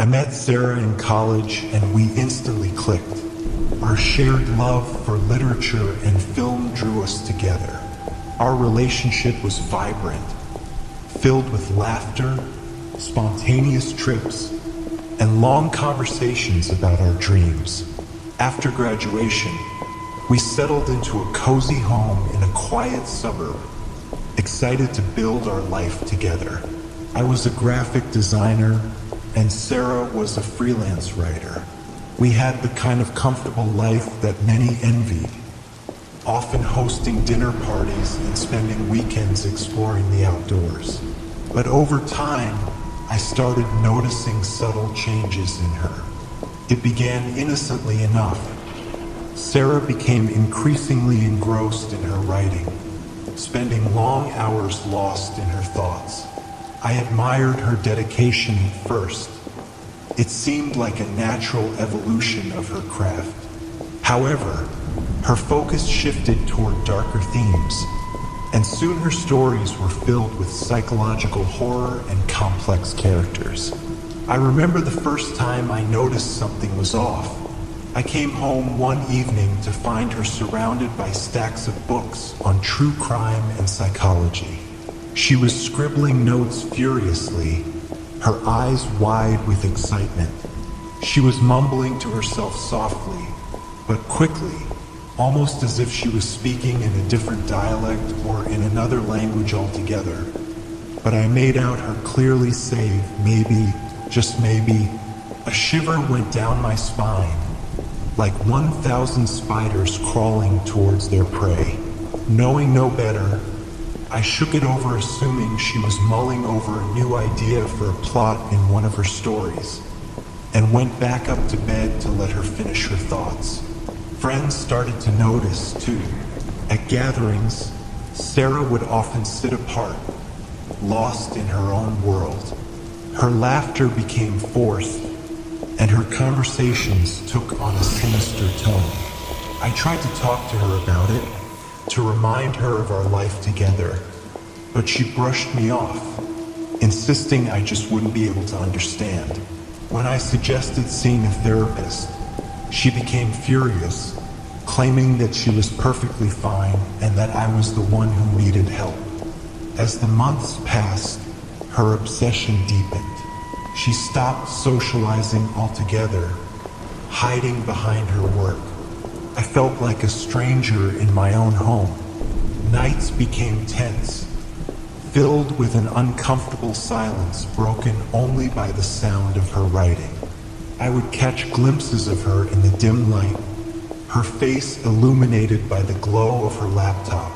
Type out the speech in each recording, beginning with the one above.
met Sarah in college and we instantly clicked. Our shared love for literature and film drew us together. Our relationship was vibrant, filled with laughter, spontaneous trips, and long conversations about our dreams. After graduation, we settled into a cozy home in a quiet suburb, excited to build our life together. I was a graphic designer, and Sarah was a freelance writer. We had the kind of comfortable life that many envied, often hosting dinner parties and spending weekends exploring the outdoors. But over time, I started noticing subtle changes in her. It began innocently enough. Sarah became increasingly engrossed in her writing, spending long hours lost in her thoughts. I admired her dedication at first. It seemed like a natural evolution of her craft. However, her focus shifted toward darker themes, and soon her stories were filled with psychological horror and complex characters. I remember the first time I noticed something was off. I came home one evening to find her surrounded by stacks of books on true crime and psychology. She was scribbling notes furiously, her eyes wide with excitement. She was mumbling to herself softly, but quickly, almost as if she was speaking in a different dialect or in another language altogether. But I made out her clearly say, maybe, just maybe. A shiver went down my spine, like 1,000 spiders crawling towards their prey. Knowing no better, I shook it over, assuming she was mulling over a new idea for a plot in one of her stories, and went back up to bed to let her finish her thoughts. Friends started to notice, too. At gatherings, Sarah would often sit apart, lost in her own world. Her laughter became forced, and her conversations took on a sinister tone. I tried to talk to her about it, to remind her of our life together, but she brushed me off, insisting I just wouldn't be able to understand. When I suggested seeing a therapist, she became furious, claiming that she was perfectly fine and that I was the one who needed help. As the months passed, her obsession deepened. She stopped socializing altogether, hiding behind her work. I felt like a stranger in my own home. Nights became tense, filled with an uncomfortable silence broken only by the sound of her writing. I would catch glimpses of her in the dim light, her face illuminated by the glow of her laptop.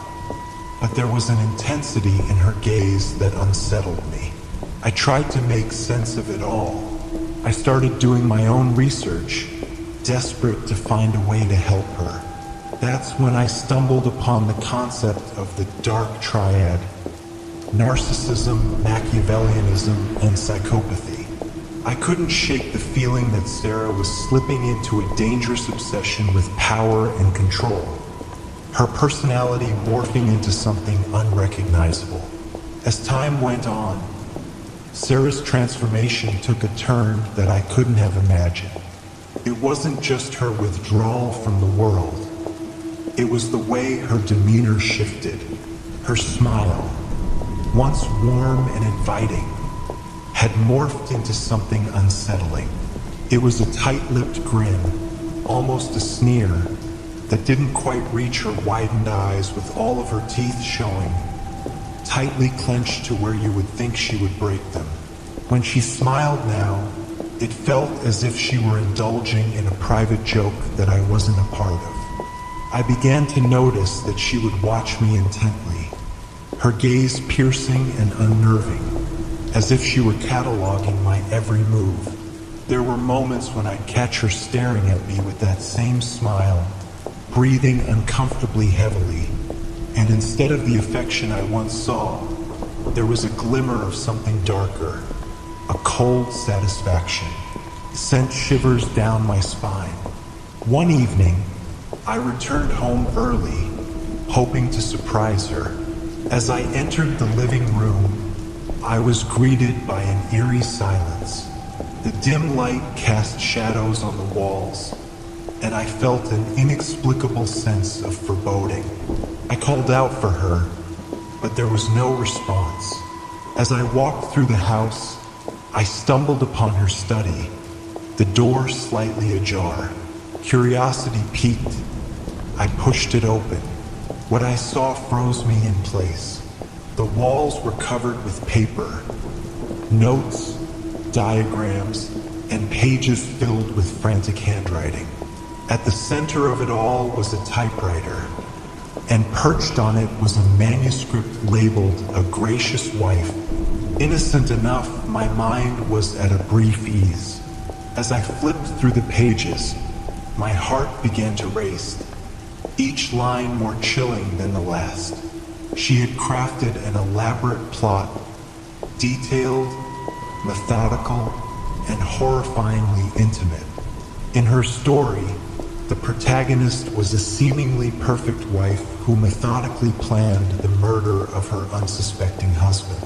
But there was an intensity in her gaze that unsettled me. I tried to make sense of it all. I started doing my own research, desperate to find a way to help her. That's when I stumbled upon the concept of the dark triad: narcissism, Machiavellianism, and psychopathy. I couldn't shake the feeling that Sarah was slipping into a dangerous obsession with power and control, her personality morphing into something unrecognizable. As time went on, Sarah's transformation took a turn that I couldn't have imagined. It wasn't just her withdrawal from the world. It was the way her demeanor shifted. Her smile, once warm and inviting, had morphed into something unsettling. It was a tight-lipped grin, almost a sneer, that didn't quite reach her widened eyes with all of her teeth showing, tightly clenched to where you would think she would break them. When she smiled now, it felt as if she were indulging in a private joke that I wasn't a part of. I began to notice that she would watch me intently, her gaze piercing and unnerving, as if she were cataloging my every move. There were moments when I'd catch her staring at me with that same smile, breathing uncomfortably heavily, and instead of the affection I once saw, there was a glimmer of something darker, a cold satisfaction, sent shivers down my spine. One evening, I returned home early, hoping to surprise her. As I entered the living room, I was greeted by an eerie silence. The dim light cast shadows on the walls, and I felt an inexplicable sense of foreboding. I called out for her, but there was no response. As I walked through the house, I stumbled upon her study, the door slightly ajar. Curiosity piqued. I pushed it open. What I saw froze me in place. The walls were covered with paper, notes, diagrams, and pages filled with frantic handwriting. At the center of it all was a typewriter, and perched on it was a manuscript labeled "A Gracious Wife." Innocent enough, my mind was at a brief ease. As I flipped through the pages, my heart began to race, each line more chilling than the last. She had crafted an elaborate plot, detailed, methodical, and horrifyingly intimate. In her story, the protagonist was a seemingly perfect wife who methodically planned the murder of her unsuspecting husband.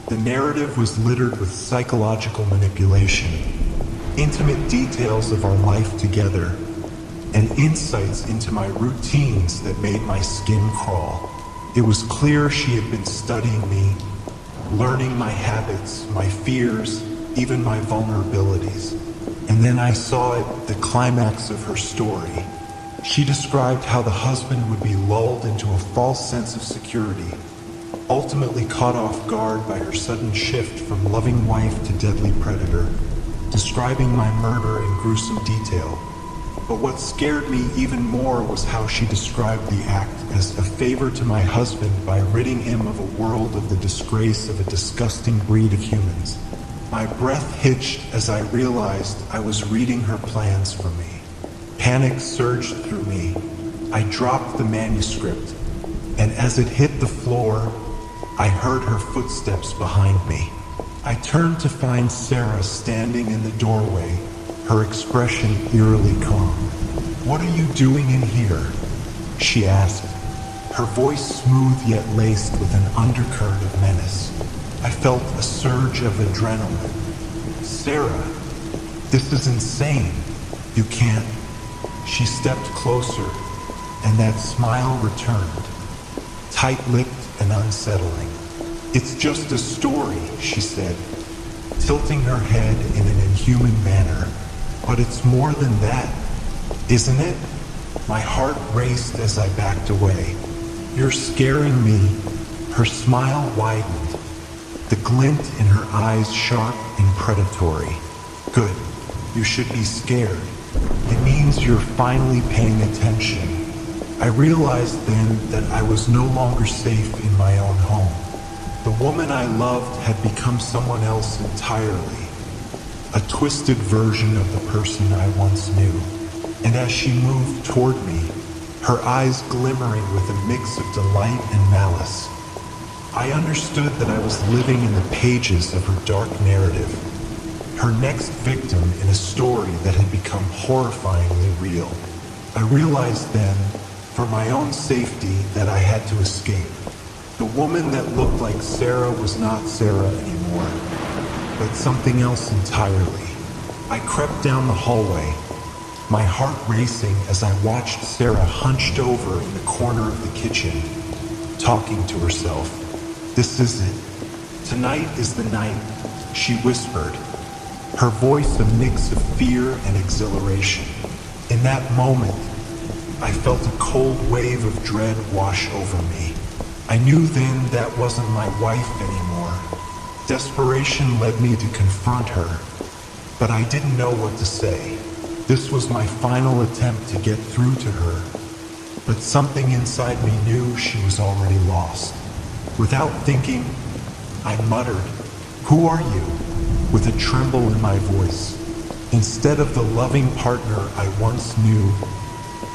The narrative was littered with psychological manipulation, intimate details of our life together, and insights into my routines that made my skin crawl. It was clear she had been studying me, learning my habits, my fears, even my vulnerabilities. And then I saw it, the climax of her story. She described how the husband would be lulled into a false sense of security, ultimately caught off guard by her sudden shift from loving wife to deadly predator, describing my murder in gruesome detail. But what scared me even more was how she described the act as a favor to my husband by ridding him of a world of the disgrace of a disgusting breed of humans. My breath hitched as I realized I was reading her plans for me. Panic surged through me. I dropped the manuscript, and as it hit the floor, I heard her footsteps behind me. I turned to find Sarah standing in the doorway, her expression eerily calm. "What are you doing in here?" she asked, her voice smooth yet laced with an undercurrent of menace. I felt a surge of adrenaline. "Sarah, this is insane. You can't." She stepped closer, and that smile returned, tight-lipped and unsettling. "It's just a story," she said, tilting her head in an inhuman manner. "But it's more than that, isn't it?" My heart raced as I backed away. "You're scaring me." Her smile widened, the glint in her eyes sharp and predatory. "Good. You should be scared. It means you're finally paying attention." I realized then that I was no longer safe in my own home. The woman I loved had become someone else entirely, a twisted version of the person I once knew. And as she moved toward me, her eyes glimmering with a mix of delight and malice, I understood that I was living in the pages of her dark narrative, her next victim in a story that had become horrifyingly real. I realized then, for my own safety, that I had to escape. The woman that looked like Sarah was not Sarah anymore, but something else entirely. I crept down the hallway, my heart racing as I watched Sarah hunched over in the corner of the kitchen, talking to herself. "This is it. Tonight is the night," she whispered, her voice a mix of fear and exhilaration. In that moment, I felt a cold wave of dread wash over me. I knew then that wasn't my wife anymore. Desperation led me to confront her, but I didn't know what to say. This was my final attempt to get through to her, but something inside me knew she was already lost. Without thinking, I muttered, "Who are you?" with a tremble in my voice. Instead of the loving partner I once knew,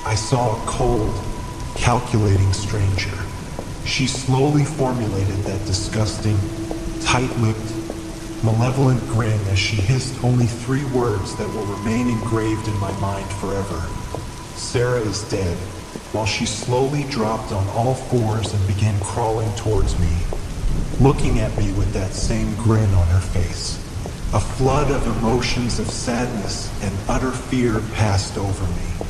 I saw a cold, calculating stranger. She slowly formulated that disgusting, tight-lipped, malevolent grin as she hissed only 3 words that will remain engraved in my mind forever. "Sarah is dead," while she slowly dropped on all fours and began crawling towards me, looking at me with that same grin on her face. A flood of emotions of sadness and utter fear passed over me.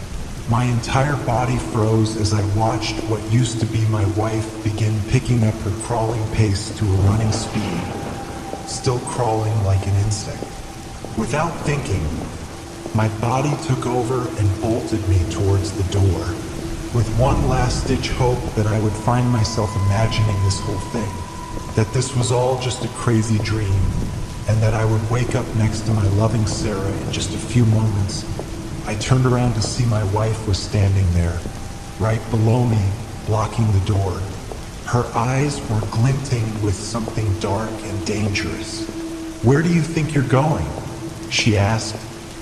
My entire body froze as I watched what used to be my wife begin picking up her crawling pace to a running speed, still crawling like an insect. Without thinking, my body took over and bolted me towards the door, with one last-ditch hope that I would find myself imagining this whole thing, that this was all just a crazy dream, and that I would wake up next to my loving Sarah in just a few moments. I turned around to see my wife was standing there, right below me, blocking the door. Her eyes were glinting with something dark and dangerous. "Where do you think you're going?" she asked,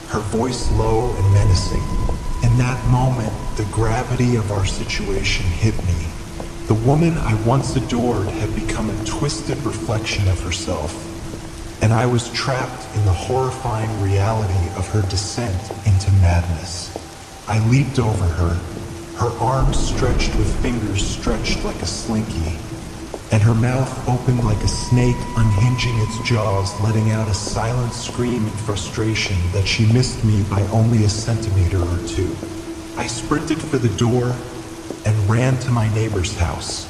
her voice low and menacing. In that moment, the gravity of our situation hit me. The woman I once adored had become a twisted reflection of herself, and I was trapped in the horrifying reality of her descent into madness. I leaped over her, her arms stretched with fingers stretched like a slinky, and her mouth opened like a snake unhinging its jaws, letting out a silent scream in frustration that she missed me by only a centimeter or two. I sprinted for the door and ran to my neighbor's house.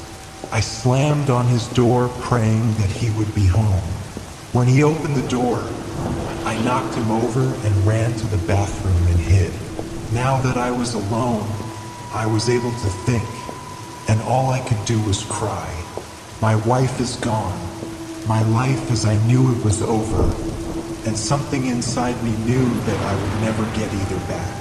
I slammed on his door, praying that he would be home. When he opened the door, I knocked him over and ran to the bathroom and hid. Now that I was alone, I was able to think, and all I could do was cry. My wife is gone. My life as I knew it was over, and something inside me knew that I would never get either back.